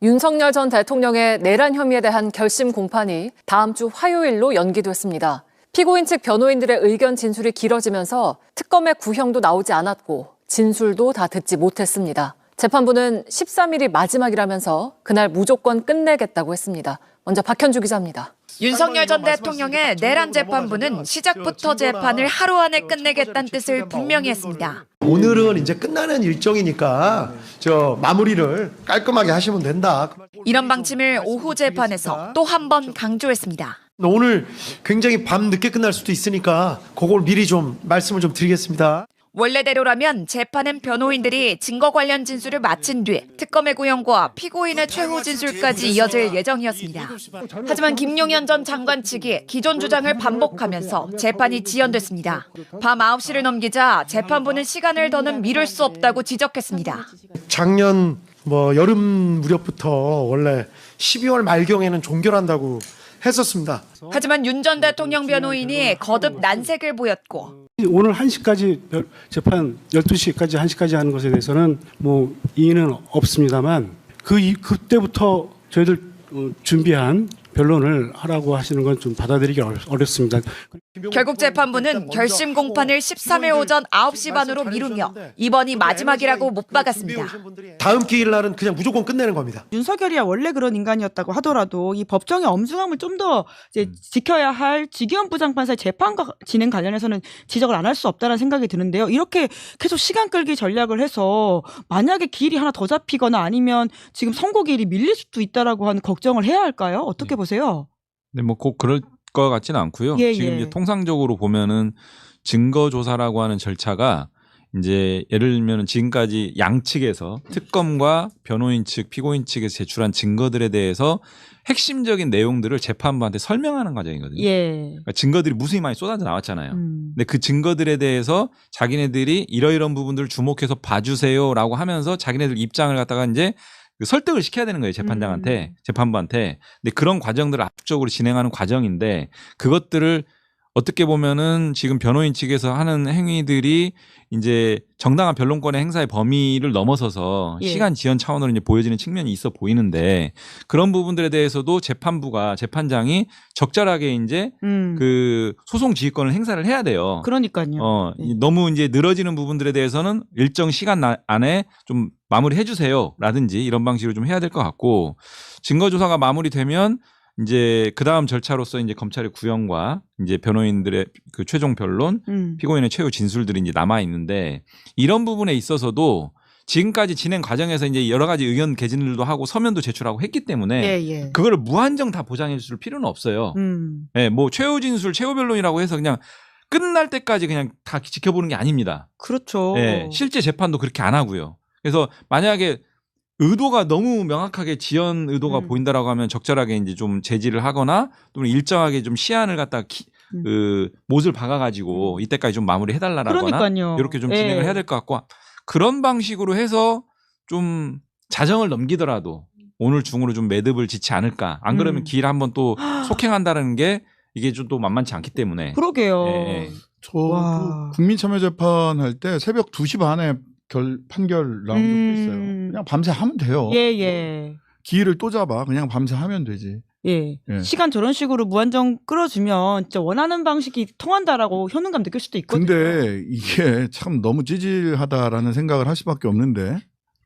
윤석열 전 대통령의 내란 혐의에 대한 결심 공판이 다음 주 화요일로 연기됐습니다. 피고인 측 변호인들의 의견 진술이 길어지면서 특검의 구형도 나오지 않았고 진술도 다 듣지 못했습니다. 재판부는 13일이 마지막이라면서 그날 무조건 끝내겠다고 했습니다. 먼저 박현주 기자입니다. 윤석열 전 대통령의 내란 재판부는 시작부터 재판을 하루 안에 끝내겠다는 뜻을 분명히 했습니다. 오늘은 이제 끝나는 일정이니까 마무리를 깔끔하게 하시면 된다. 이런 방침을 오후 재판에서 또 한 번 강조했습니다. 오늘 굉장히 밤 늦게 끝날 수도 있으니까 그걸 미리 좀 말씀을 좀 드리겠습니다. 원래대로라면 재판은 변호인들이 증거 관련 진술을 마친 뒤 특검의 구형과 피고인의 최후 진술까지 이어질 예정이었습니다. 하지만 김용현 전 장관 측이 기존 주장을 반복하면서 재판이 지연됐습니다. 밤 9시를 넘기자 재판부는 시간을 더는 미룰 수 없다고 지적했습니다. 작년 여름 무렵부터 원래 12월 말경에는 종결한다고 했었습니다. 하지만 윤 전 대통령 변호인이 거듭 난색을 보였고 오늘 1시까지 재판 12시까지 1시까지 하는 것에 대해서는 이의는 없습니다만 그때부터 저희들 준비한 변론을 하라고 하시는 건 좀 받아들이기 어렵습니다. 결국 재판부는 결심 공판을 13일 오전 9시 반으로 미루며 이번이 마지막이라고 못 박았습니다. 다음 기일 날은 그냥 무조건 끝내는 겁니다. 윤석열이야 원래 그런 인간이었다고 하더라도 이 법정의 엄중함을 좀 더 지켜야 할 지기현 부장판사의 재판과 진행 관련해서는 지적을 안 할 수 없다는 생각이 드는데요. 이렇게 계속 시간 끌기 전략을 해서 만약에 기일이 하나 더 잡히거나 아니면 지금 선고 기일이 밀릴 수도 있다라고 하는 걱정을 해야 할까요? 어떻게 보세요? 네, 꼭 그럴 것 같지는 않고요. 지금 이제 통상적으로 보면은 증거 조사라고 하는 절차가 이제 예를 들면 지금까지 양측에서 특검과 변호인 측, 피고인 측에서 제출한 증거들에 대해서 핵심적인 내용들을 재판부한테 설명하는 과정이거든요. 그러니까 증거들이 무수히 많이 쏟아져 나왔잖아요. 근데 그 증거들에 대해서 자기네들이 이러이러한 부분들을 주목해서 봐주세요라고 하면서 자기네들 입장을 갖다가 이제 설득을 시켜야 되는 거예요. 재판장한테, 재판부한테. 근데 그런 과정들을 압축적으로 진행하는 과정인데 그것들을 어떻게 보면은 지금 변호인 측에서 하는 행위들이 이제 정당한 변론권의 행사의 범위를 넘어서서 시간 지연 차원으로 이제 보여지는 측면이 있어 보이는데 그런 부분들에 대해서도 재판장이 적절하게 이제 그 소송 지휘권을 행사를 해야 돼요. 그러니까요. 너무 이제 늘어지는 부분들에 대해서는 일정 시간 안에 좀 마무리해 주세요라든지 이런 방식으로 좀 해야 될 것 같고 증거 조사가 마무리되면 이제 그 다음 절차로서 이제 검찰의 구형과 이제 변호인들의 그 최종 변론, 피고인의 최후 진술들이 이제 남아 있는데 이런 부분에 있어서도 지금까지 진행 과정에서 이제 여러 가지 의견 개진들도 하고 서면도 제출하고 했기 때문에 그거를 무한정 다 보장해 줄 필요는 없어요. 최후 진술, 최후 변론이라고 해서 그냥 끝날 때까지 그냥 다 지켜보는 게 아닙니다. 그렇죠. 실제 재판도 그렇게 안 하고요. 그래서 만약에 의도가 너무 명확하게 지연 의도가 보인다라고 하면 적절하게 이제 좀 제지를 하거나 또는 일정하게 좀 시한을 갖다가 못을 박아가지고 이때까지 좀 마무리 해달라거나 이렇게 좀 진행을 해야 될 것 같고 그런 방식으로 해서 좀 자정을 넘기더라도 오늘 중으로 좀 매듭을 짓지 않을까. 안 그러면 기일 한번 또 속행한다는 게 이게 좀 또 만만치 않기 때문에. 그러게요. 저도 국민참여재판 할 때 새벽 2시 반에 판결 나온 적도 있어요. 그냥 밤새 하면 돼요. 기일을 또 잡아. 그냥 밤새 하면 되지. 시간 저런 식으로 무한정 끌어주면 진짜 원하는 방식이 통한다라고 효능감 느낄 수도 있거든요. 근데 이게 참 너무 찌질하다라는 생각을 할 수밖에 없는데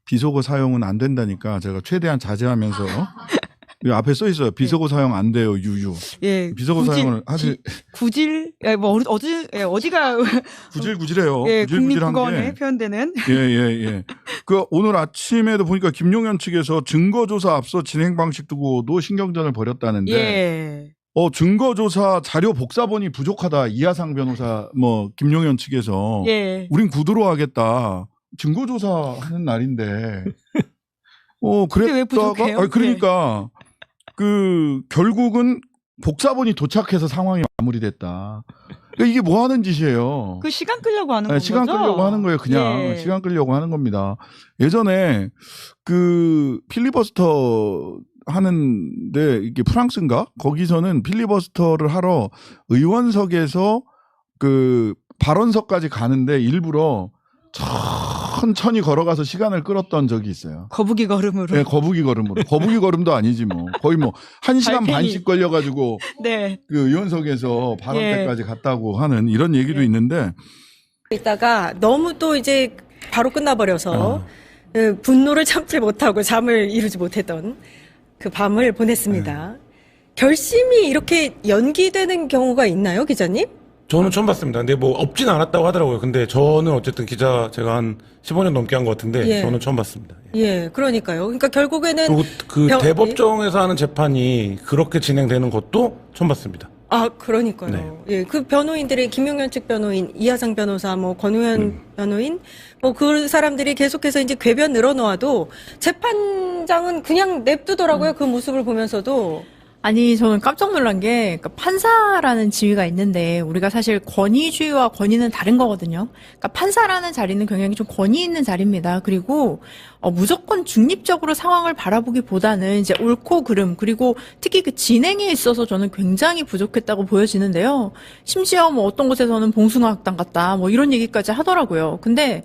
비속어 사용은 안 된다니까 제가 최대한 자제하면서 이 앞에 써 있어요. 비속어 사용 안 돼요. 유유. 비속어 사용을 하지. 어디가 구질구질해요. 국립국어원에 표현되는. 그 오늘 아침에도 보니까 김용현 측에서 증거조사 앞서 진행 방식 두고도 신경전을 벌였다는데. 증거조사 자료 복사본이 부족하다. 이하상 변호사 김용현 측에서 우린 구두로 하겠다. 증거조사 하는 날인데. 왜 부족해요? 그러니까 결국은 복사본이 도착해서 상황이 마무리됐다. 그러니까 이게 뭐 하는 짓이에요? 그 시간 끌려고 하는 거죠? 시간 끌려고 하는 거예요. 그냥 시간 끌려고 하는 겁니다. 예전에 필리버스터 하는데 이게 프랑스인가? 거기서는 필리버스터를 하러 의원석에서 발언석까지 가는데 일부러 천천히 걸어가서 시간을 끌었던 적이 있어요. 거북이 걸음으로. 네, 거북이 걸음으로. 거북이 걸음도 아니지 뭐. 거의 뭐 1시간 달팽이. 반씩 걸려가지고 네. 그 의원석에서 발언 예. 때까지 갔다고 하는 이런 얘기도 있는데 있다가 너무 또 이제 바로 끝나버려서 그 분노를 참지 못하고 잠을 이루지 못했던 그 밤을 보냈습니다. 결심이 이렇게 연기되는 경우가 있나요, 기자님? 저는 처음 봤습니다. 근데 뭐 없진 않았다고 하더라고요. 근데 저는 어쨌든 기자 제가 한 15년 넘게 한 것 같은데 예. 저는 처음 봤습니다. 예, 그러니까요. 그러니까 결국에는 그리고 그 병- 대법정에서 하는 재판이 그렇게 진행되는 것도 처음 봤습니다. 아, 그러니까요. 네. 예, 그 변호인들이 김용현 측 변호인, 이하상 변호사, 뭐 권우현 변호인, 뭐 그 사람들이 계속해서 이제 궤변 늘어놓아도 재판장은 그냥 냅두더라고요. 그 모습을 보면서도. 아니, 저는 깜짝 놀란 게, 그러니까 판사라는 지위가 있는데, 우리가 사실 권위주의와 권위는 다른 거거든요. 그러니까 판사라는 자리는 굉장히 좀 권위 있는 자리입니다. 그리고, 무조건 중립적으로 상황을 바라보기보다는 이제 옳고 그름, 그리고 특히 그 진행에 있어서 저는 굉장히 부족했다고 보여지는데요. 심지어 뭐 어떤 곳에서는 봉숭아 학당 같다, 뭐 이런 얘기까지 하더라고요. 근데,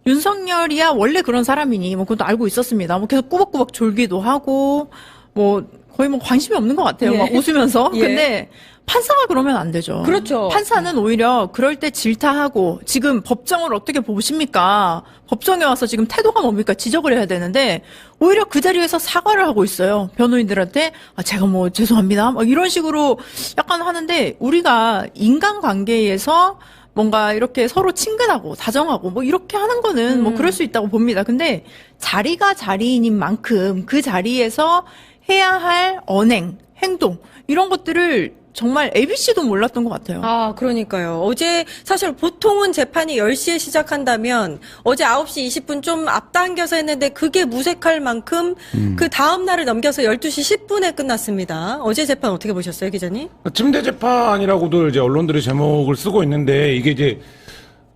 윤석열이야 원래 그런 사람이니, 뭐 그것도 알고 있었습니다. 뭐 계속 꾸벅꾸벅 졸기도 하고, 뭐, 거의 뭐 관심이 없는 것 같아요. 예. 막 웃으면서. 예. 근데 판사가 그러면 안 되죠. 그렇죠. 판사는 오히려 그럴 때 질타하고 지금 법정을 어떻게 보십니까? 법정에 와서 지금 태도가 뭡니까? 지적을 해야 되는데 오히려 그 자리에서 사과를 하고 있어요. 변호인들한테 제가 뭐 죄송합니다. 막 이런 식으로 약간 하는데 우리가 인간관계에서 뭔가 이렇게 서로 친근하고 다정하고 뭐 이렇게 하는 거는 뭐 그럴 수 있다고 봅니다. 근데 자리가 자리인 만큼 그 자리에서 해야 할 언행, 행동 이런 것들을 정말 ABC도 몰랐던 것 같아요. 아, 그러니까요. 어제 사실 보통은 재판이 10시에 시작한다면 어제 9시 20분 좀 앞당겨서 했는데 그게 무색할 만큼 그 다음 날을 넘겨서 12시 10분에 끝났습니다. 어제 재판 어떻게 보셨어요, 기자님? 침대 재판이라고도 이제 언론들이 제목을 쓰고 있는데 이게 이제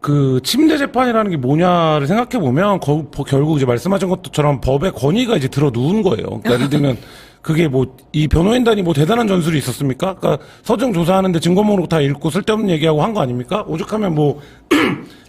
그 침대 재판이라는 게 뭐냐를 생각해 보면 결국 이제 말씀하신 것처럼 법의 권위가 이제 들어 누운 거예요. 그러니까 예를 들면 그게 뭐 이 변호인단이 뭐 대단한 전술이 있었습니까? 그러니까 서정 조사하는데 증거 목록 다 읽고 쓸데없는 얘기하고 한 거 아닙니까? 오죽하면 뭐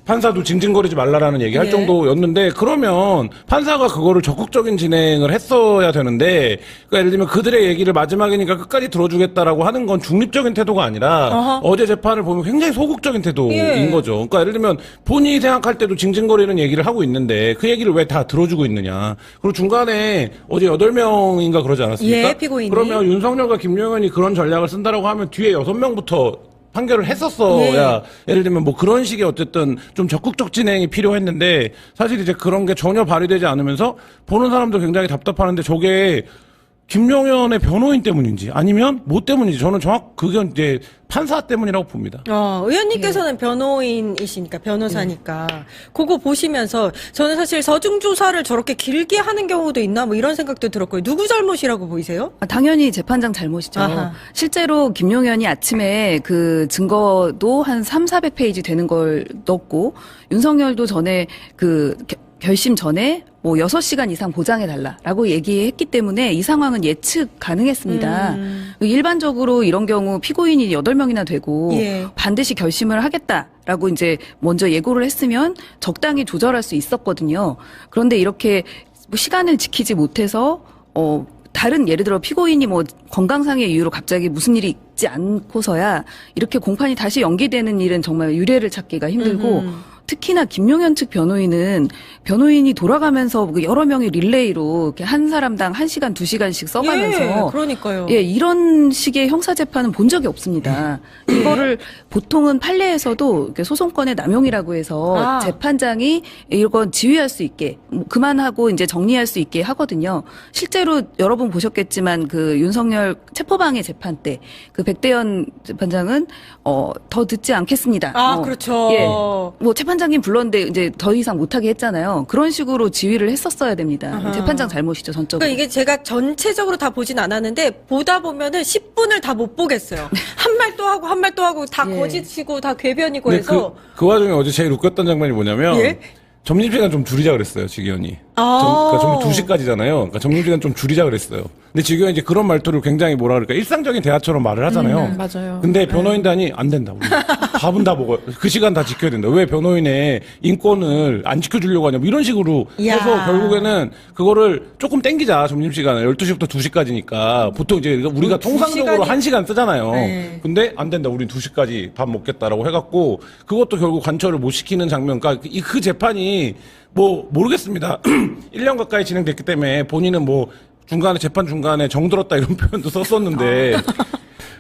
판사도 징징거리지 말라라는 얘기 할 예. 정도였는데 그러면 판사가 그거를 적극적인 진행을 했어야 되는데 그러니까 예를 들면 그들의 얘기를 마지막이니까 끝까지 들어주겠다라고 하는 건 중립적인 태도가 아니라 어허. 어제 재판을 보면 굉장히 소극적인 태도인 예. 거죠. 그러니까 예를 들면 본인이 생각할 때도 징징거리는 얘기를 하고 있는데 그 얘기를 왜 다 들어주고 있느냐. 그리고 중간에 어제 8명인가 그러지 않았습니까? 예, 피고인이. 그러면 윤석열과 김용현이 그런 전략을 쓴다라고 하면 뒤에 6명부터 판결을 했었어야 예를 들면 뭐 그런 식의 어쨌든 좀 적극적 진행이 필요했는데 사실 이제 그런 게 전혀 발휘되지 않으면서 보는 사람도 굉장히 답답하는데 저게 김용현의 변호인 때문인지 아니면 뭐 때문인지 저는 그게 이제 판사 때문이라고 봅니다. 의원님께서는 변호인이시니까, 변호사니까. 그거 보시면서 저는 사실 서중조사를 저렇게 길게 하는 경우도 있나 뭐 이런 생각도 들었고요. 누구 잘못이라고 보이세요? 당연히 재판장 잘못이죠. 아하. 실제로 김용현이 아침에 그 증거도 한 300~400페이지 되는 걸 넣었고 윤석열도 전에 그 결심 전에 뭐 6시간 이상 보장해달라라고 얘기했기 때문에 이 상황은 예측 가능했습니다. 일반적으로 이런 경우 피고인이 8명이나 되고 예. 반드시 결심을 하겠다라고 이제 먼저 예고를 했으면 적당히 조절할 수 있었거든요. 그런데 이렇게 시간을 지키지 못해서 다른 예를 들어 피고인이 뭐 건강상의 이유로 갑자기 무슨 일이 있지 않고서야 이렇게 공판이 다시 연기되는 일은 정말 유례를 찾기가 힘들고 특히나 김용현 측 변호인은 변호인이 돌아가면서 여러 명의 릴레이로 이렇게 한 사람당 1시간, 2시간씩 써가면서 예, 그러니까요. 예, 이런 식의 형사 재판은 본 적이 없습니다. 이거를 보통은 판례에서도 이렇게 소송권의 남용이라고 해서 재판장이 이건 지휘할 수 있게 그만하고 이제 정리할 수 있게 하거든요. 실제로 여러분 보셨겠지만 그 윤석열 체포방해 재판 때 그 백대현 재판장은 더 듣지 않겠습니다. 그렇죠. 예, 뭐 재판장님 불렀는데 이제 더 이상 못하게 했잖아요. 그런 식으로 지휘를 했었어야 됩니다. 아하. 재판장 잘못이죠, 전적으로. 그러니까 이게 제가 전체적으로 다 보진 않았는데 보다 보면은 10분을 다 못 보겠어요. 한 말 또 하고 한 말 또 하고 다 예. 거짓이고 다 궤변이고 근데 해서 그 와중에 어제 제일 웃겼던 장면이 뭐냐면 예? 점심시간 좀 줄이자 그랬어요, 지기현이. 그러니까 좀 2시까지잖아요. 그러니까 점심시간 좀 줄이자 그랬어요. 근데 지기현이 이제 그런 말투를 굉장히 뭐라 그럴까, 일상적인 대화처럼 말을 하잖아요. 맞아요. 근데 변호인단이 안 된다. 우리 밥은 다 먹어요. 그 시간 다 지켜야 된다. 왜 변호인의 인권을 안 지켜주려고 하냐. 뭐 이런 식으로 해서 결국에는 그거를 조금 땡기자, 점심시간을. 12시부터 2시까지니까. 보통 이제 우리가 통상적으로 1시간 쓰잖아요. 네. 근데 안 된다. 우린 2시까지 밥 먹겠다라고 해갖고 그것도 결국 관철을 못 시키는 장면. 그러니까 그 재판이 뭐 모르겠습니다. 1년 가까이 진행됐기 때문에 본인은 뭐 중간에 재판 중간에 정들었다 이런 표현도 썼었는데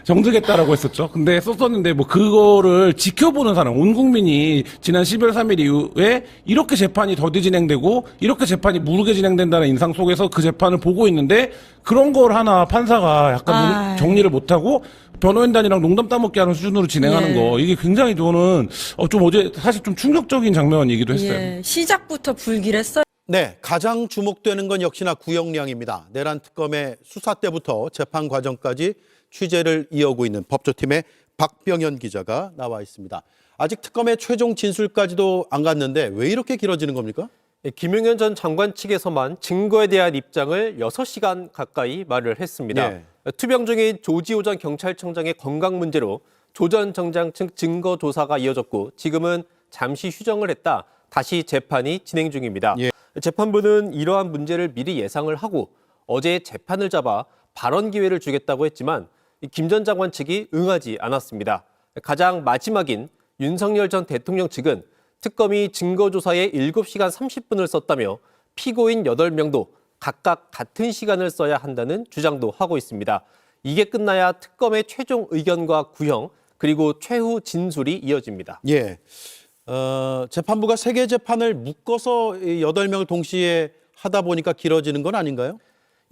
정들겠다라고 했었죠. 근데 썼었는데 뭐 그거를 지켜보는 사람, 온 국민이 지난 12월 3일 이후에 이렇게 재판이 더디 진행되고 이렇게 재판이 무르게 진행된다는 인상 속에서 그 재판을 보고 있는데 그런 걸 하나 판사가 약간 정리를 못하고 변호인단이랑 농담 따먹기 하는 수준으로 진행하는 거, 이게 굉장히 저는 좀 어제 사실 좀 충격적인 장면이기도 했어요. 예, 시작부터 불길했어요. 네, 가장 주목되는 건 역시나 구형량입니다. 내란 특검의 수사 때부터 재판 과정까지 취재를 이어오고 있는 법조팀의 박병현 기자가 나와 있습니다. 아직 특검의 최종 진술까지도 안 갔는데 왜 이렇게 길어지는 겁니까? 김용현 전 장관 측에서만 증거에 대한 입장을 6시간 가까이 말을 했습니다. 예. 투병 중인 조지호 전 경찰청장의 건강 문제로 조 전 청장 측 증거 조사가 이어졌고 지금은 잠시 휴정을 했다 다시 재판이 진행 중입니다. 예. 재판부는 이러한 문제를 미리 예상을 하고 어제 재판을 잡아 발언 기회를 주겠다고 했지만 김 전 장관 측이 응하지 않았습니다. 가장 마지막인 윤석열 전 대통령 측은 특검이 증거조사에 7시간 30분을 썼다며 피고인 8명도 각각 같은 시간을 써야 한다는 주장도 하고 있습니다. 이게 끝나야 특검의 최종 의견과 구형 그리고 최후 진술이 이어집니다. 예. 재판부가 3개 재판을 묶어서 8명을 동시에 하다 보니까 길어지는 건 아닌가요?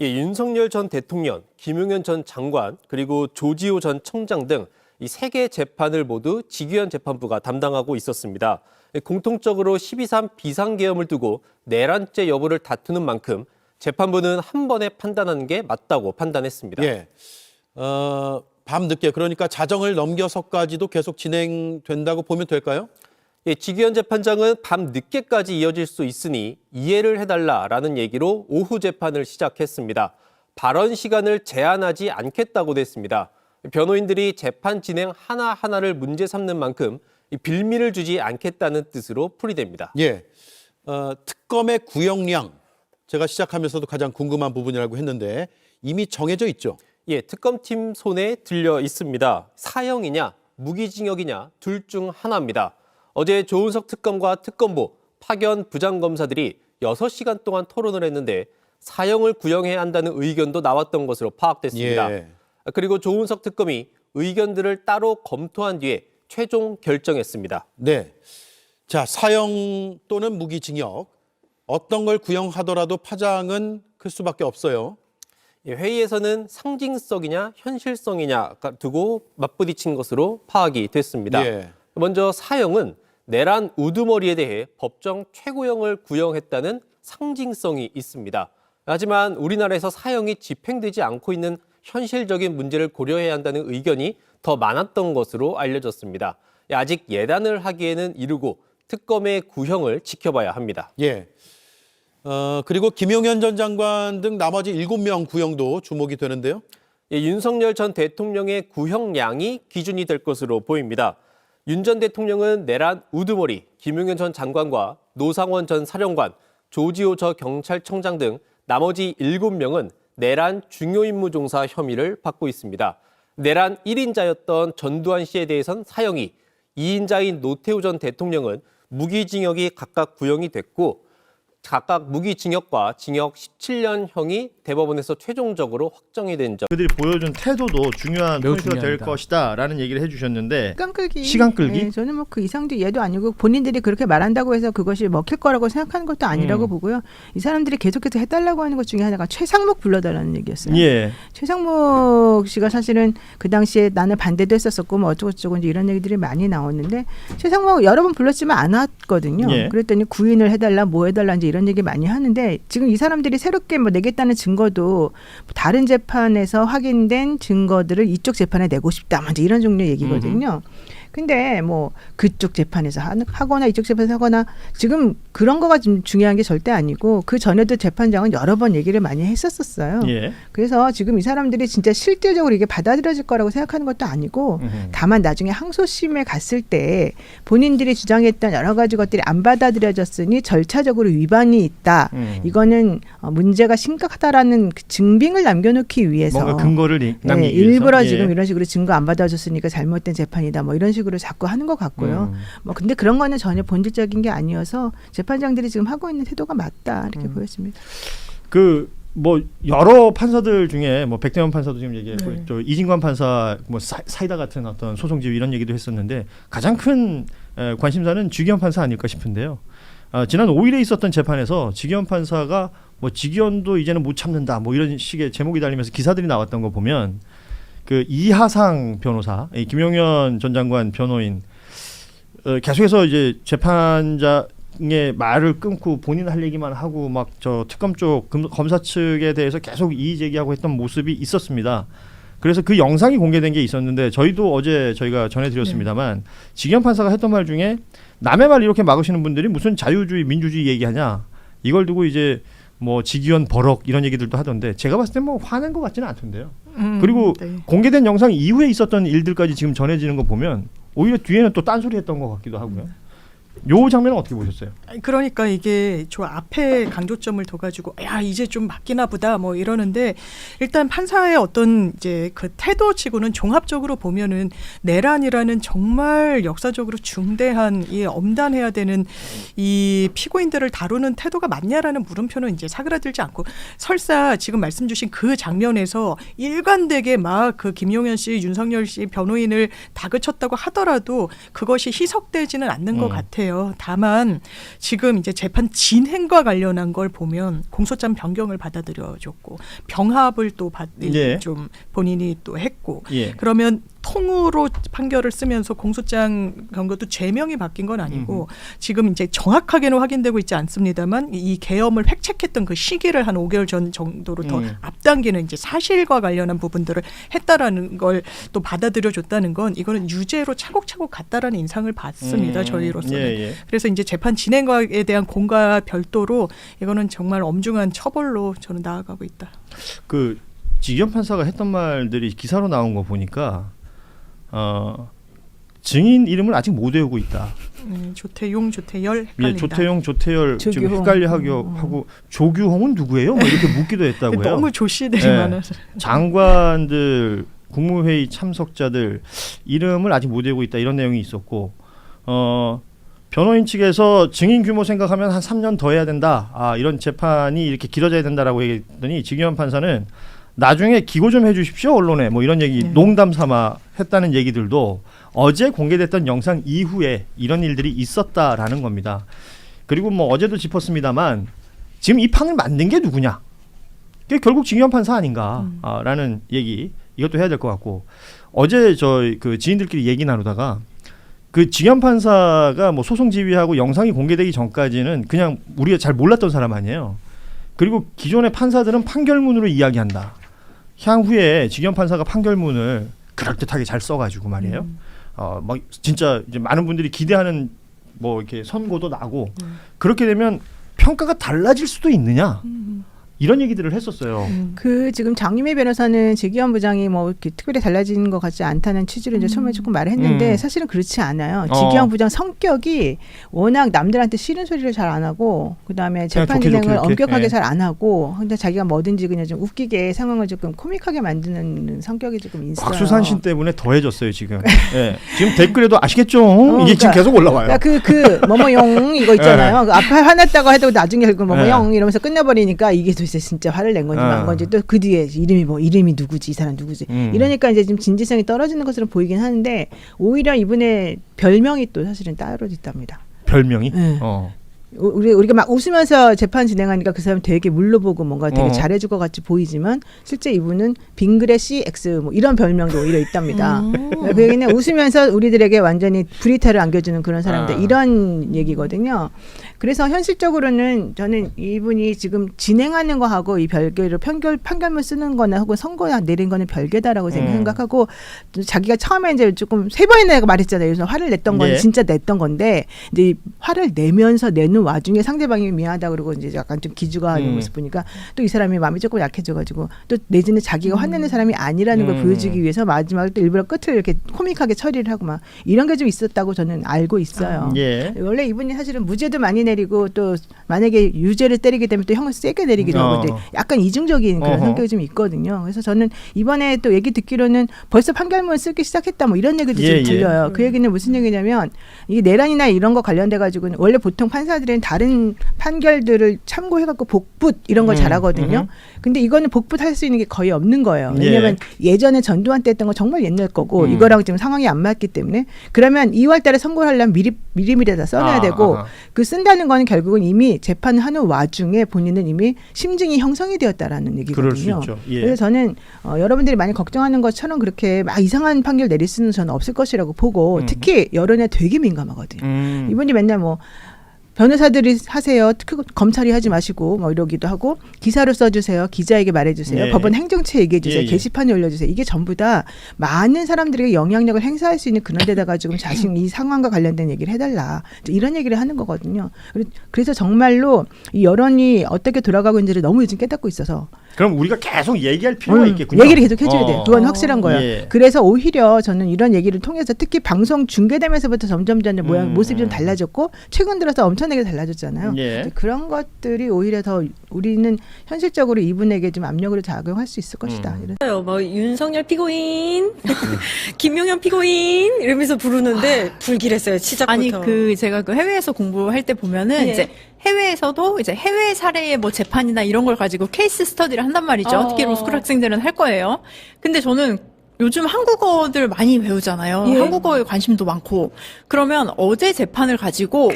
예, 윤석열 전 대통령, 김용현 전 장관, 그리고 조지호 전 청장 등 이 3개 재판을 모두 지기현 재판부가 담당하고 있었습니다. 공통적으로 12.3 비상계엄을 두고 내란죄 여부를 다투는 만큼 재판부는 한 번에 판단하는 게 맞다고 판단했습니다. 예. 밤늦게 그러니까 자정을 넘겨서까지도 계속 진행된다고 보면 될까요? 예, 지기현 재판장은 밤 늦게까지 이어질 수 있으니 이해를 해달라라는 얘기로 오후 재판을 시작했습니다. 발언 시간을 제한하지 않겠다고도 했습니다. 변호인들이 재판 진행 하나하나를 문제 삼는 만큼 빌미를 주지 않겠다는 뜻으로 풀이됩니다. 예. 특검의 구형량, 제가 시작하면서도 가장 궁금한 부분이라고 했는데 이미 정해져 있죠? 예, 특검팀 손에 들려 있습니다. 사형이냐, 무기징역이냐 둘 중 하나입니다. 어제 조은석 특검과 특검보, 파견 부장검사들이 6시간 동안 토론을 했는데 사형을 구형해야 한다는 의견도 나왔던 것으로 파악됐습니다. 예. 그리고 조은석 특검이 의견들을 따로 검토한 뒤에 최종 결정했습니다. 네. 자, 사형 또는 무기징역. 어떤 걸 구형하더라도 파장은 클 수밖에 없어요. 예, 회의에서는 상징성이냐 현실성이냐 두고 맞부딪힌 것으로 파악이 됐습니다. 예. 먼저 사형은 내란 우두머리에 대해 법정 최고형을 구형했다는 상징성이 있습니다. 하지만 우리나라에서 사형이 집행되지 않고 있는 현실적인 문제를 고려해야 한다는 의견이 더 많았던 것으로 알려졌습니다. 아직 예단을 하기에는 이르고 특검의 구형을 지켜봐야 합니다. 예. 그리고 김용현 전 장관 등 나머지 7명 구형도 주목이 되는데요. 예, 윤석열 전 대통령의 구형량이 기준이 될 것으로 보입니다. 윤 전 대통령은 내란 우두머리, 김용현 전 장관과 노상원 전 사령관, 조지호 전 경찰청장 등 나머지 7명은 내란 중요임무종사 혐의를 받고 있습니다. 내란 1인자였던 전두환 씨에 대해선 사형이, 2인자인 노태우 전 대통령은 무기징역이 각각 구형이 됐고 각각 무기징역과 징역 17년형이 대법원에서 최종적으로 확정이 된 점. 그들이 보여준 태도도 중요한 포인트가 될 것이다라는 얘기를 해주셨는데 시간 끌기? 네, 저는 뭐 그 이상도 얘도 아니고 본인들이 그렇게 말한다고 해서 그것이 먹힐 거라고 생각하는 것도 아니라고 보고요. 이 사람들이 계속해서 해달라고 하는 것 중에 하나가 최상목 불러달라는 얘기였어요. 예. 최상목 씨가 사실은 그 당시에 나는 반대도 했었었고 뭐 어쩌고저쩌고 이제 이런 얘기들이 많이 나왔는데 최상목 여러 번 불렀지만 안 왔거든요. 예. 그랬더니 구인을 해달라 뭐 해달라 이제 이런 얘기 많이 하는데 지금 이 사람들이 새롭게 뭐 내겠다는 증거도 다른 재판에서 확인된 증거들을 이쪽 재판에 내고 싶다. 이제 이런 종류의 얘기거든요. 근데 뭐 그쪽 재판에서 하거나 이쪽 재판에서 하거나 지금 그런 거가 좀 중요한 게 절대 아니고 그 전에도 재판장은 여러 번 얘기를 많이 했었어요. 예. 그래서 지금 이 사람들이 진짜 실질적으로 이게 받아들여질 거라고 생각하는 것도 아니고 다만 나중에 항소심에 갔을 때 본인들이 주장했던 여러 가지 것들이 안 받아들여졌으니 절차적으로 위반이 있다. 이거는 문제가 심각하다라는 그 증빙을 남겨놓기 위해서 뭔가 근거를 남기기 위해서 일부러 지금 이런 식으로 증거 안 받아줬으니까 잘못된 재판이다. 뭐 이런 식으로 자꾸 하는 것 같고요. 뭐 근데 그런 거는 전혀 본질적인 게 아니어서 재판장들이 지금 하고 있는 태도가 맞다 이렇게 보였습니다. 그 뭐 여러 판사들 중에 뭐 백대현 판사도 지금 얘기했고 또 이진관 판사 뭐 사이다 같은 어떤 소송 지휘 이런 얘기도 했었는데 가장 큰 관심사는 지기현 판사 아닐까 싶은데요. 지난 5일에 있었던 재판에서 지기현 판사가 뭐 지기현도 이제는 못 참는다 뭐 이런 식의 제목이 달리면서 기사들이 나왔던 거 보면 그 이하상 변호사, 김용현 전 장관 변호인 계속해서 이제 재판장의 말을 끊고 본인 할 얘기만 하고 막 저 특검 쪽 검사 측에 대해서 계속 이의 제기하고 했던 모습이 있었습니다. 그래서 그 영상이 공개된 게 있었는데 저희도 어제 저희가 전해드렸습니다만 지기현 판사가 했던 말 중에 남의 말 이렇게 막으시는 분들이 무슨 자유주의 민주주의 얘기하냐 이걸 두고 이제 뭐 지기현 버럭 이런 얘기들도 하던데 제가 봤을 때 뭐 화낸 것 같지는 않던데요. 그리고 공개된 영상 이후에 있었던 일들까지 지금 전해지는 거 보면 오히려 뒤에는 또 딴소리 했던 것 같기도 하고요. 요 장면은 어떻게 보셨어요? 그러니까 이게 저 앞에 강조점을 둬가지고 야 이제 좀 바뀌나 보다 뭐 이러는데 일단 판사의 어떤 이제 그 태도치고는 종합적으로 보면은 내란이라는 정말 역사적으로 중대한 이 엄단해야 되는 이 피고인들을 다루는 태도가 맞냐라는 물음표는 이제 사그라들지 않고 설사 지금 말씀 주신 그 장면에서 일관되게 막 그 김용현 씨, 윤석열 씨 변호인을 다그쳤다고 하더라도 그것이 희석되지는 않는 것 같아요. 다만 지금 이제 재판 진행과 관련한 걸 보면 공소장 변경을 받아들여줬고 병합을 또 좀 본인이 또 했고 그러면 통으로 판결을 쓰면서 공소장 변경도 죄명이 바뀐 건 아니고 지금 이제 정확하게는 확인되고 있지 않습니다만 이 계엄을 획책했던 그 시기를 한 5개월 전 정도로 더 앞당기는 이제 사실과 관련한 부분들을 했다라는 걸 또 받아들여줬다는 건 이거는 유죄로 차곡차곡 갔다라는 인상을 받습니다. 저희로서는. 그래서 이제 재판 진행에 대한 공과 별도로 이거는 정말 엄중한 처벌로 저는 나아가고 있다. 그 지기현 판사가 했던 말들이 기사로 나온 거 보니까 증인 이름을 아직 못 외우고 있다. 조태용, 조태열 헷갈린다. 예, 조태용, 조태열 지금 헷갈려하고 조규홍은 누구예요? 뭐 이렇게 묻기도 했다고요. 너무 조씨들이 많아서. 장관들, 국무회의 참석자들 이름을 아직 못 외우고 있다 이런 내용이 있었고 변호인 측에서 증인 규모 생각하면 한 3년 더 해야 된다. 이런 재판이 이렇게 길어져야 된다라고 얘기했더니 지기현 판사는 나중에 기고 좀 해주십시오 언론에 뭐 이런 얘기 농담 삼아 했다는 얘기들도 어제 공개됐던 영상 이후에 이런 일들이 있었다라는 겁니다. 그리고 뭐 어제도 짚었습니다만 지금 이 판을 만든 게 누구냐? 그게 결국 지기현 판사 아닌가라는 얘기 이것도 해야 될 것 같고 어제 저희 그 지인들끼리 얘기 나누다가 그 지기현 판사가 뭐 소송 지휘하고 영상이 공개되기 전까지는 그냥 우리가 잘 몰랐던 사람 아니에요. 그리고 기존의 판사들은 판결문으로 이야기한다. 향후에 지기현 판사가 판결문을 그럴듯하게 잘 써가지고 말이에요. 막 진짜 이제 많은 분들이 기대하는 뭐 이렇게 선고도 나고 그렇게 되면 평가가 달라질 수도 있느냐? 이런 얘기들을 했었어요. 그 지금 장유미 변호사는 지기현 부장이 뭐 이렇게 특별히 달라진 것 같지 않다는 취지로 이제 처음에 조금 말을 했는데 사실은 그렇지 않아요. 지기현 부장 성격이 워낙 남들한테 싫은 소리를 잘 안 하고 그다음에 재판 진행을 엄격하게 잘 안 하고 근데 자기가 뭐든지 그냥 좀 웃기게 상황을 조금 코믹하게 만드는 성격이 조금 있어요. 곽수산 때문에 더해졌어요 지금. 지금 댓글에도 아시겠죠? 이게 지금 계속 올라와요. 그 뭐뭐용 이거 있잖아요. 그 앞에 화났다고 해도 나중에 결국 뭐뭐용 이러면서 끝내버리니까 이게 도대체 진짜 화를 낸 건지 만 건지 또 그 뒤에 이름이 누구지 이 사람 누구지 이러니까 이제 좀 진지성이 떨어지는 것으로 보이긴 하는데 오히려 이분의 별명이 또 사실은 따로 있답니다. 별명이? 우리가 막 웃으면서 재판 진행하니까 그 사람 되게 물러보고 뭔가 되게 잘해줄 것 같이 보이지만 실제 이분은 빙그레 CX 뭐 이런 별명도 오히려 있답니다. 그 얘기는 웃으면서 우리들에게 완전히 브리타를 안겨주는 그런 사람들 이런 얘기거든요. 그래서 현실적으로는 저는 이분이 지금 진행하는 거하고 이 별개로 판결문 쓰는 거나 혹은 선고 내린 거는 별개다라고 생각하고 자기가 처음에 이제 조금 세 번이나 내가 말했잖아요. 그래서 화를 냈던 건 진짜 냈던 건데 이제 화를 내면서 내는 와중에 상대방이 미안하다 그러고 이제 약간 좀 기죽어하는 모습 보니까 또 이 사람이 마음이 조금 약해져가지고 또 내지는 자기가 화내는 사람이 아니라는 걸 보여주기 위해서 마지막에 또 일부러 끝을 이렇게 코믹하게 처리를 하고 막 이런 게 좀 있었다고 저는 알고 있어요. 원래 이분이 사실은 무죄도 많이 내리고 또 만약에 유죄를 때리게 되면 또 형을 세게 내리기도 하고 약간 이중적인 그런 성격이 좀 있거든요. 그래서 저는 이번에 또 얘기 듣기로는 벌써 판결문 쓰기 시작했다 뭐 이런 얘기도 좀 들려요. 그 얘기는 무슨 얘기냐면 이게 내란이나 이런 거 관련돼 가지고 원래 보통 판사들은 다른 판결들을 참고해갖고 복붙 이런 걸 잘하거든요. 근데 이거는 복붙할 수 있는 게 거의 없는 거예요. 왜냐하면 예전에 전두환 때 했던 건 정말 옛날 거고 이거랑 지금 상황이 안 맞기 때문에 그러면 2월 달에 선고를 하려면 미리미리 다 써놔야 되고 그 쓴다는 거는 결국은 이미 재판을 하는 와중에 본인은 이미 심증이 형성이 되었다라는 얘기거든요. 그래서 저는 여러분들이 많이 걱정하는 것처럼 그렇게 막 이상한 판결 내릴 수는 저는 없을 것이라고 보고 특히 여론에 되게 민감하거든요. 이분이 맨날 뭐 변호사들이 하세요. 검찰이 하지 마시고 뭐 이러기도 하고 기사로 써주세요. 기자에게 말해주세요. 법원 행정처에 얘기해주세요. 게시판에 올려주세요. 이게 전부 다 많은 사람들에게 영향력을 행사할 수 있는 그런 데다가 지금 자신 이 상황과 관련된 얘기를 해달라. 이런 얘기를 하는 거거든요. 그래서 정말로 이 여론이 어떻게 돌아가고 있는지를 너무 요즘 깨닫고 있어서 그럼 우리가 계속 얘기할 필요가 있겠군요. 얘기를 계속 해줘야 돼요. 그건 확실한 거예요. 그래서 오히려 저는 이런 얘기를 통해서 특히 방송 중계되면서부터 점점 모습이 좀 달라졌고 최근 들어서 엄청나게 달라졌잖아요. 그런 것들이 오히려 더 우리는 현실적으로 이분에게 좀 압력으로 작용할 수 있을 것이다. 뭐 윤석열 피고인, 김용현 피고인 이러면서 부르는데 불길했어요. 시작부터. 아니 제가 그 해외에서 공부할 때 보면은 이제 해외에서도 이제 해외 사례의 뭐 재판이나 이런 걸 가지고 케이스 스터디를 한단 말이죠. 특히 로스쿨 학생들은 할 거예요. 근데 저는 요즘 한국어들 많이 배우잖아요. 한국어에 관심도 많고. 그러면 어제 재판을 가지고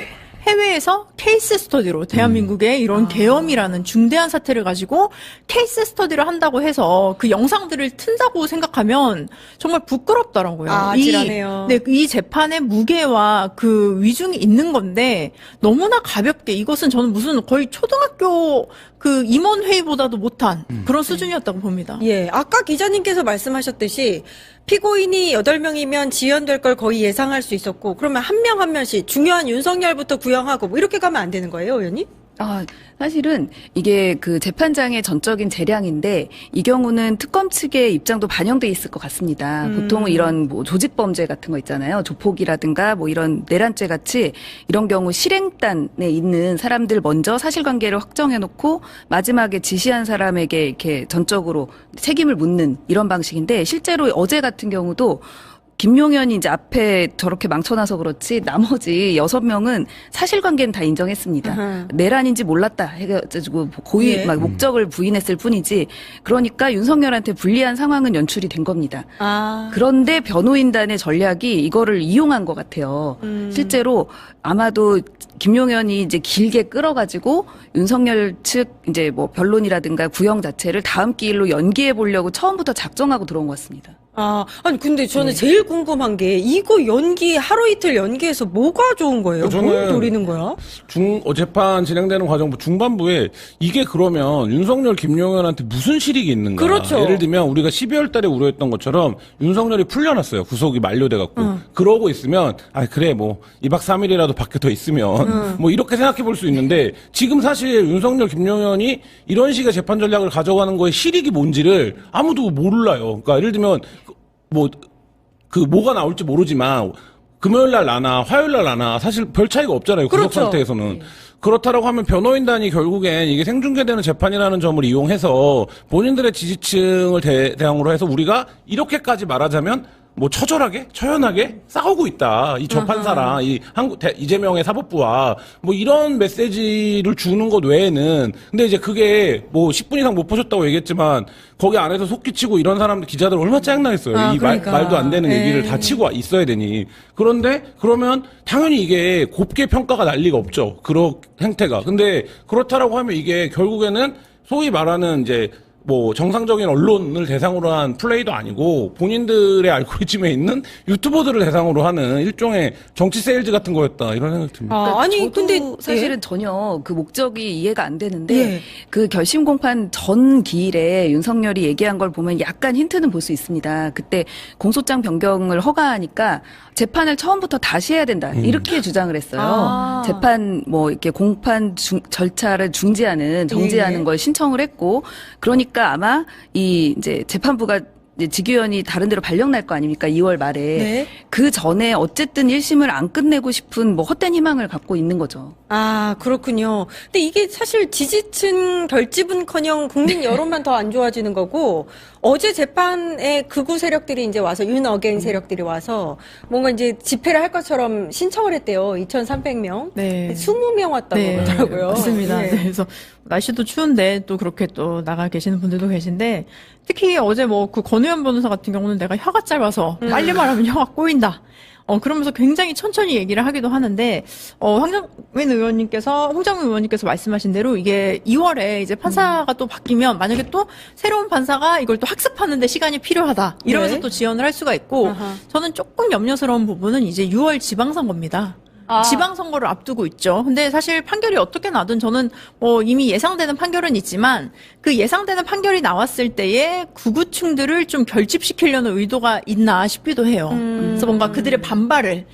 해외에서 케이스 스터디로 대한민국의 이런 계엄이라는 중대한 사태를 가지고 케이스 스터디를 한다고 해서 그 영상들을 튼다고 생각하면 정말 부끄럽더라고요. 아찔하네요. 이 재판의 무게와 그 위중이 있는 건데 너무나 가볍게 이것은 저는 무슨 거의 초등학교 그 임원회의보다도 못한 그런 수준이었다고 봅니다. 아까 기자님께서 말씀하셨듯이 피고인이 8명이면 지연될 걸 거의 예상할 수 있었고 그러면 한 명 한 명씩 중요한 윤석열부터 구형하고 뭐 이렇게 가면 안 되는 거예요, 의원님? 사실은 이게 그 재판장의 전적인 재량인데 이 경우는 특검 측의 입장도 반영돼 있을 것 같습니다. 보통은 이런 뭐 조직범죄 같은 거 있잖아요. 조폭이라든가 뭐 이런 내란죄 같이 이런 경우 실행단에 있는 사람들 먼저 사실관계를 확정해놓고 마지막에 지시한 사람에게 이렇게 전적으로 책임을 묻는 이런 방식인데 실제로 어제 같은 경우도 김용현이 이제 앞에 저렇게 망쳐놔서 그렇지 나머지 6명은 사실관계는 다 인정했습니다. 내란인지 몰랐다 해가지고 고의 막 목적을 부인했을 뿐이지 그러니까 윤석열한테 불리한 상황은 연출이 된 겁니다. 그런데 변호인단의 전략이 이거를 이용한 것 같아요. 실제로 아마도 김용현이 이제 길게 끌어가지고 윤석열 측 이제 뭐 변론이라든가 구형 자체를 다음 기일로 연기해 보려고 처음부터 작정하고 들어온 것 같습니다. 아니 근데 저는 제일 궁금한 게 이거 하루 이틀 연기해서 뭐가 좋은 거예요? 뭘 노리는 거야? 재판 진행되는 과정 중반부에 이게 그러면 윤석열 김용현한테 무슨 실익이 있는가? 그렇죠. 예를 들면 우리가 12월 달에 우려했던 것처럼 윤석열이 풀려났어요. 구속이 만료돼 갖고. 그러고 있으면 그래 뭐 2박 3일이라도 밖에 더 있으면 뭐 이렇게 생각해 볼 수 있는데 지금 사실 윤석열 김용현이 이런 식의 재판 전략을 가져가는 거에 실익이 뭔지를 아무도 몰라요. 그러니까 예를 들면 뭐가 나올지 모르지만 금요일 날 나나 화요일 날 나나 사실 별 차이가 없잖아요. 구속 상태에서는. 그렇다라고 하면 변호인단이 결국엔 이게 생중계되는 재판이라는 점을 이용해서 본인들의 지지층을 대상으로 해서 우리가 이렇게까지 말하자면 뭐 처연하게 싸우고 있다. 이 저 판사랑 이 이재명의 사법부와 뭐 이런 메시지를 주는 것 외에는 근데 이제 그게 뭐 10분 이상 못 보셨다고 얘기했지만 거기 안에서 속기치고 이런 사람들 기자들 얼마나 짜증나겠어요. 그러니까. 말도 안 되는 얘기를 다 치고 있어야 되니. 그런데 그러면 당연히 이게 곱게 평가가 날 리가 없죠. 그런 행태가. 근데 그렇다라고 하면 이게 결국에는 소위 말하는 이제 뭐 정상적인 언론을 대상으로 한 플레이도 아니고 본인들의 알고리즘에 있는 유튜버들을 대상으로 하는 일종의 정치 세일즈 같은 거였다 이런 생각이 듭니다. 그러니까 아니, 저도 근데 사실은 예. 전혀 그 목적이 이해가 안 되는데 예. 그 결심 공판 전 기일에 윤석열이 얘기한 걸 보면 약간 힌트는 볼 수 있습니다. 그때 공소장 변경을 허가하니까 재판을 처음부터 다시 해야 된다 이렇게 주장을 했어요. 재판 뭐 이렇게 공판 절차를 정지하는 예. 걸 신청을 했고 그러니까 아마 이 이제 재판부가 이제 직위원이 다른 데로 발령 날 거 아닙니까? 2월 말에. 네. 그 전에 어쨌든 1심을 안 끝내고 싶은 뭐 헛된 희망을 갖고 있는 거죠. 아, 그렇군요. 근데 이게 사실 지지층 결집은커녕 국민 여론만 더 안 좋아지는 거고 어제 재판에 극우 세력들이 이제 와서 윤어게인 세력들이 와서 뭔가 이제 집회를 할 것처럼 신청을 했대요. 2,300명. 네. 20명 왔다고 그러더라고요. 맞습니다. 예. 네, 그래서 날씨도 추운데 또 그렇게 또 나가 계시는 분들도 계신데 특히 어제 뭐 그 권의원 변호사 같은 경우는 내가 혀가 짧아서 빨리 말하면 혀가 꼬인다. 그러면서 굉장히 천천히 얘기를 하기도 하는데, 홍정민 의원님께서 말씀하신 대로 이게 2월에 이제 판사가 또 바뀌면 만약에 또 새로운 판사가 이걸 또 학습하는데 시간이 필요하다. 이러면서 네. 또 지연을 할 수가 있고, 저는 조금 염려스러운 부분은 이제 6월 지방선거입니다. 지방선거를 앞두고 있죠. 근데 사실 판결이 어떻게 나든 저는 뭐 이미 예상되는 판결은 있지만 그 예상되는 판결이 나왔을 때에 구구층들을 좀 결집시키려는 의도가 있나 싶기도 해요. 그래서 뭔가 그들의 반발을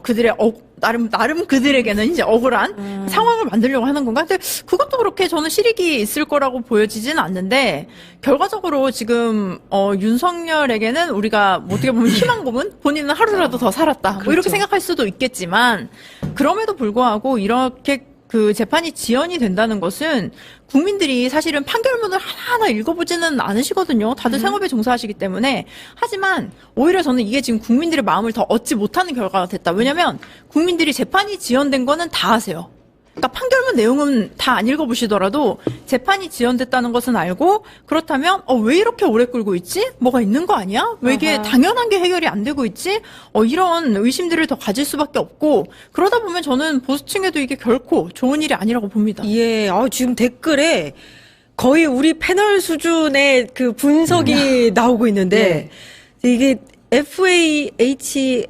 그들의 나름 그들에게는 이제 억울한 상황을 만들려고 하는 건가? 근데 그것도 그렇게 저는 실익이 있을 거라고 보여지지는 않는데 결과적으로 지금 윤석열에게는 우리가 뭐 어떻게 보면 희망 고문 본인은 하루라도 더 살았다. 그렇죠. 뭐 이렇게 생각할 수도 있겠지만 그럼에도 불구하고 이렇게 그 재판이 지연이 된다는 것은 국민들이 사실은 판결문을 하나하나 읽어보지는 않으시거든요. 다들 생업에 종사하시기 때문에. 하지만 오히려 저는 이게 지금 국민들의 마음을 더 얻지 못하는 결과가 됐다. 왜냐하면 국민들이 재판이 지연된 거는 다 아세요. 그러니까 판결문 내용은 다 안 읽어보시더라도 재판이 지연됐다는 것은 알고 그렇다면 왜 이렇게 오래 끌고 있지? 뭐가 있는 거 아니야? 왜 이게 당연한 게 해결이 안 되고 있지? 이런 의심들을 더 가질 수밖에 없고 그러다 보면 저는 보수층에도 이게 결코 좋은 일이 아니라고 봅니다. 예, 지금 댓글에 거의 우리 패널 수준의 그 분석이 나오고 있는데 이게 FAH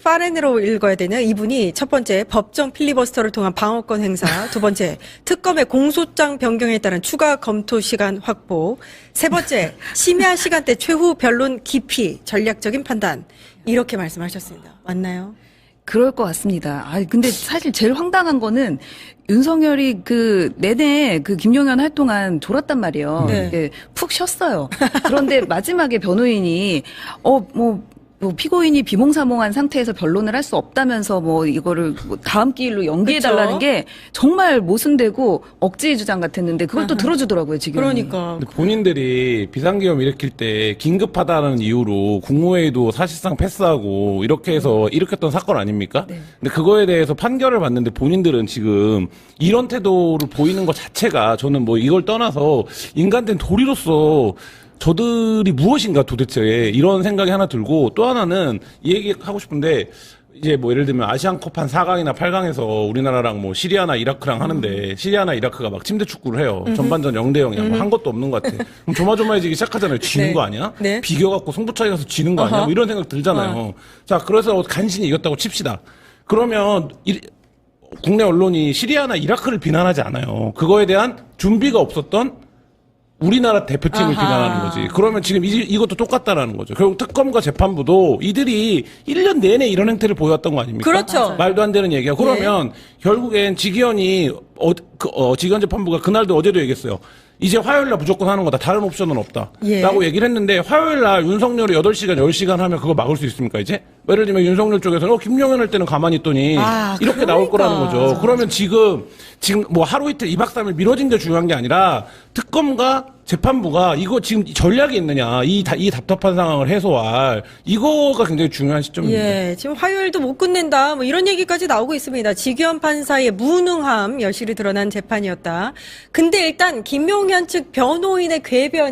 파렌으로 읽어야 되냐? 이분이 첫 번째 법정 필리버스터를 통한 방어권 행사, 두 번째 특검의 공소장 변경에 따른 추가 검토 시간 확보, 세 번째 심야 시간대 최후 변론 깊이 전략적인 판단 이렇게 말씀하셨습니다. 맞나요? 그럴 것 같습니다. 근데 사실 제일 황당한 거는 윤석열이 내내 김용현 할 동안 졸았단 말이에요. 네. 예, 푹 쉬었어요. 그런데 마지막에 변호인이, 피고인이 비몽사몽한 상태에서 변론을 할 수 없다면서 이거를 다음 기일로 연기해달라는 게 정말 모순되고 억지 주장 같았는데 그걸 또 들어주더라고요, 지금. 그러니까. 근데 본인들이 비상계엄 일으킬 때 긴급하다는 이유로 국무회의도 사실상 패스하고 이렇게 해서 일으켰던 사건 아닙니까? 네. 근데 그거에 대해서 판결을 받는데 본인들은 지금 이런 태도를 보이는 것 자체가 저는 이걸 떠나서 인간된 도리로서 저들이 무엇인가 도대체 이런 생각이 하나 들고 또 하나는 이 얘기 하고 싶은데 이제 예를 들면 아시안컵 한 4강이나 8강에서 우리나라랑 시리아나 이라크랑 하는데 시리아나 이라크가 막 침대 축구를 해요. 전반전 0대0이야. 한 것도 없는 것 같아. 그럼 조마조마해지기 시작하잖아요. 지는 네. 거 아니야? 네. 비겨갖고 승부차기 가서 지는 거 아니야? 이런 생각 들잖아요. 자, 그래서 간신히 이겼다고 칩시다. 그러면 국내 언론이 시리아나 이라크를 비난하지 않아요. 그거에 대한 준비가 없었던 우리나라 대표팀을 비난하는 거지. 그러면 지금 이것도 똑같다라는 거죠. 결국 특검과 재판부도 이들이 1년 내내 이런 행태를 보여왔던 거 아닙니까? 그렇죠. 말도 안 되는 얘기야. 그러면 결국엔 직위원이 직위원 재판부가 그날도 어제도 얘기했어요. 이제 화요일날 무조건 하는 거다. 다른 옵션은 없다. 예. 라고 얘기를 했는데 화요일날 윤석열이 8시간, 10시간 하면 그거 막을 수 있습니까 이제? 예를 들면 윤석열 쪽에서는 김용현 할 때는 가만히 있더니 이렇게 나올 거라는 거죠. 그러면 지금 하루 이틀 2박 3일 미뤄진 게 중요한 게 아니라 특검과 재판부가 이거 지금 전략이 있느냐, 이 답답한 상황을 해소할, 이거가 굉장히 중요한 시점입니다. 예, 지금 화요일도 못 끝낸다, 뭐 이런 얘기까지 나오고 있습니다. 지규현 판사의 무능함 여실히 드러난 재판이었다. 근데 일단 김용현 측 변호인의 궤변